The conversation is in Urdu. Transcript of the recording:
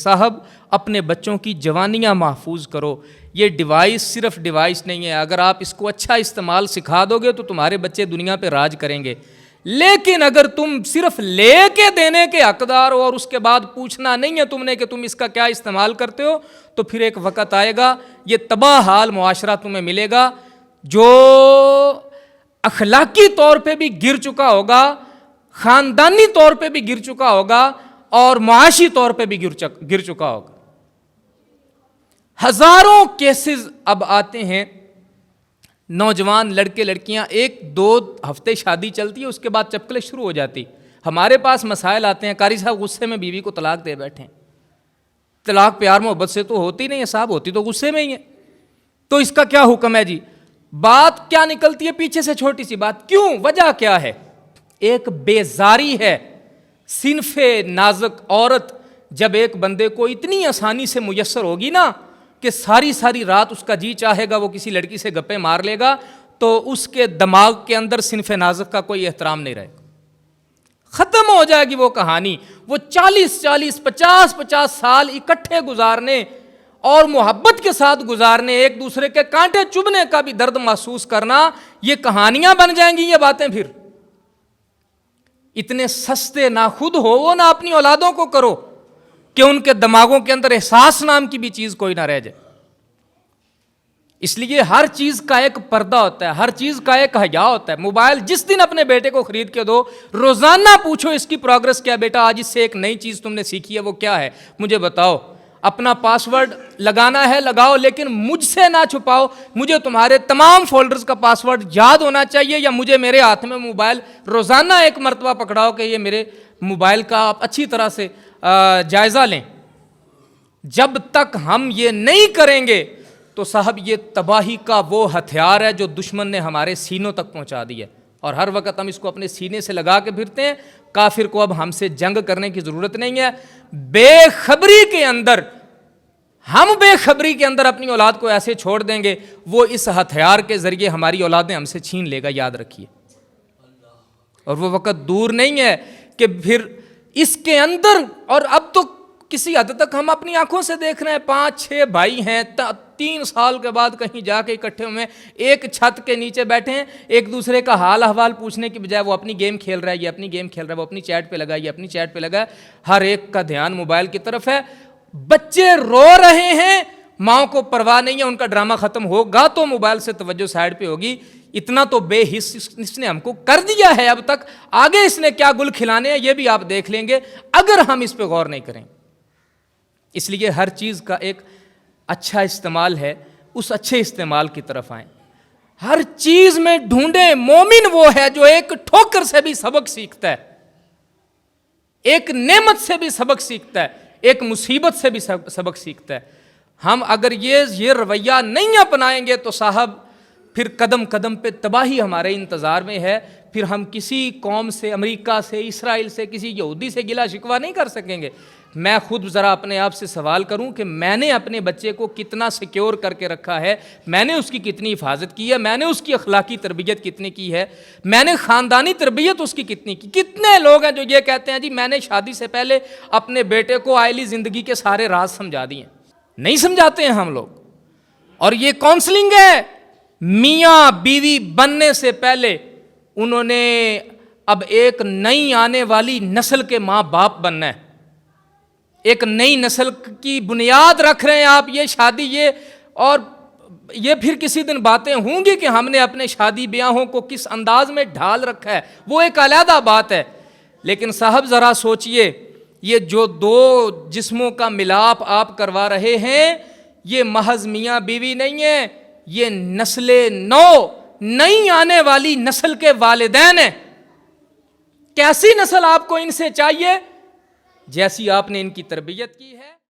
صاحب اپنے بچوں کی جوانیاں محفوظ کرو. یہ ڈیوائس صرف ڈیوائس نہیں ہے, اگر آپ اس کو اچھا استعمال سکھا دو گے تو تمہارے بچے دنیا پہ راج کریں گے. لیکن اگر تم صرف لے کے دینے کے حقدار ہو اور اس کے بعد پوچھنا نہیں ہے تم نے کہ تم اس کا کیا استعمال کرتے ہو, تو پھر ایک وقت آئے گا یہ تباہ حال معاشرہ تمہیں ملے گا جو اخلاقی طور پہ بھی گر چکا ہوگا, خاندانی طور پہ بھی گر چکا ہوگا اور معاشی طور پہ بھی گر چکا ہوگا. ہزاروں کیسز اب آتے ہیں, نوجوان لڑکے لڑکیاں 1-2 ہفتے شادی چلتی ہے, اس کے بعد چپکلے شروع ہو جاتی. ہمارے پاس مسائل آتے ہیں, قاری صاحب غصے میں بیوی کو طلاق دے بیٹھے ہیں. طلاق پیار محبت سے تو ہوتی نہیں ہے صاحب, ہوتی تو غصے میں ہی ہے. تو اس کا کیا حکم ہے جی؟ بات کیا نکلتی ہے پیچھے سے, چھوٹی سی بات, کیوں, وجہ کیا ہے؟ ایک بیزاری ہے. صنف نازک عورت جب ایک بندے کو اتنی آسانی سے میسر ہوگی نا کہ ساری رات اس کا جی چاہے گا وہ کسی لڑکی سے گپے مار لے گا, تو اس کے دماغ کے اندر صنف نازک کا کوئی احترام نہیں رہے گا. ختم ہو جائے گی وہ کہانی. وہ 40 50 سال اکٹھے گزارنے اور محبت کے ساتھ گزارنے, ایک دوسرے کے کانٹے چبھنے کا بھی درد محسوس کرنا, یہ کہانیاں بن جائیں گی یہ باتیں. پھر اتنے سستے نہ خود ہو وہ, نہ اپنی اولادوں کو کرو کہ ان کے دماغوں کے اندر احساس نام کی بھی چیز کوئی نہ رہ جائے. اس لیے ہر چیز کا ایک پردہ ہوتا ہے, ہر چیز کا ایک حیا ہوتا ہے. موبائل جس دن اپنے بیٹے کو خرید کے دو, روزانہ پوچھو اس کی پروگرس کیا بیٹا, آج اس سے ایک نئی چیز تم نے سیکھی ہے, وہ کیا ہے مجھے بتاؤ. اپنا پاس ورڈ لگانا ہے لگاؤ, لیکن مجھ سے نہ چھپاؤ. مجھے تمہارے تمام فولڈرز کا پاس ورڈ یاد ہونا چاہیے, یا مجھے میرے ہاتھ میں موبائل روزانہ ایک مرتبہ پکڑاؤ کہ یہ میرے موبائل کا آپ اچھی طرح سے جائزہ لیں. جب تک ہم یہ نہیں کریں گے تو صاحب یہ تباہی کا وہ ہتھیار ہے جو دشمن نے ہمارے سینوں تک پہنچا دیا ہے, اور ہر وقت ہم اس کو اپنے سینے سے لگا کے پھرتے ہیں. کافر کو اب ہم سے جنگ کرنے کی ضرورت نہیں ہے. بے خبری کے اندر اپنی اولاد کو ایسے چھوڑ دیں گے, وہ اس ہتھیار کے ذریعے ہماری اولادیں ہم سے چھین لے گا, یاد رکھیے. اور وہ وقت دور نہیں ہے کہ پھر اس کے اندر, اور اب تو کسی حد تک ہم اپنی آنکھوں سے دیکھ رہے ہیں, 5-6 بھائی ہیں, 3 سال کے بعد کہیں جا کے اکٹھے ہوئے, ایک چھت کے نیچے بیٹھے ہیں, ایک دوسرے کا حال احوال پوچھنے کی بجائے وہ اپنی گیم کھیل رہا ہے, یہ اپنی گیم کھیل رہا ہے, وہ اپنی چیٹ پہ لگا ہے, یہ اپنی چیٹ پہ لگا ہے. ہر ایک کا دھیان موبائل کی طرف ہے. بچے رو رہے ہیں, ماں کو پرواہ نہیں ہے, ان کا ڈرامہ ختم ہوگا تو موبائل سے توجہ سائڈ پہ ہوگی. اتنا تو بے حس اس نے ہم کو کر دیا ہے اب تک, آگے اس نے کیا گل کھلانے ہیں یہ بھی آپ دیکھ لیں گے اگر ہم اس پہ غور نہیں کریں. اس لیے ہر چیز کا ایک اچھا استعمال ہے, اس اچھے استعمال کی طرف آئیں. ہر چیز میں ڈھونڈیں, مومن وہ ہے جو ایک ٹھوکر سے بھی سبق سیکھتا ہے, ایک نعمت سے بھی سبق سیکھتا ہے, ایک مصیبت سے بھی سبق سیکھتا ہے. ہم اگر یہ رویہ نہیں اپنائیں گے تو صاحب پھر قدم قدم پہ تباہی ہمارے انتظار میں ہے. پھر ہم کسی قوم سے, امریکہ سے, اسرائیل سے, کسی یہودی سے گلہ شکوہ نہیں کر سکیں گے. میں خود ذرا اپنے آپ سے سوال کروں کہ میں نے اپنے بچے کو کتنا سیکیور کر کے رکھا ہے, میں نے اس کی کتنی حفاظت کی ہے, میں نے اس کی اخلاقی تربیت کتنی کی ہے, میں نے خاندانی تربیت اس کی کتنی کی. کتنے لوگ ہیں جو یہ کہتے ہیں جی میں نے شادی سے پہلے اپنے بیٹے کو آئلی زندگی کے سارے راز سمجھا دیے. نہیں سمجھاتے ہیں ہم لوگ, اور یہ کاؤنسلنگ ہے. میاں بیوی بننے سے پہلے انہوں نے اب ایک نئی آنے والی نسل کے ماں باپ بننا ہے, ایک نئی نسل کی بنیاد رکھ رہے ہیں آپ. یہ شادی اور یہ پھر کسی دن باتیں ہوں گی کہ ہم نے اپنے شادی بیاہوں کو کس انداز میں ڈھال رکھا ہے, وہ ایک علیحدہ بات ہے. لیکن صاحب ذرا سوچئے, یہ جو 2 جسموں کا ملاپ آپ کروا رہے ہیں یہ محض میاں بیوی نہیں ہے, یہ نسل نو, نئی آنے والی نسل کے والدین ہیں. کیسی نسل آپ کو ان سے چاہیے؟ جیسی آپ نے ان کی تربیت کی ہے.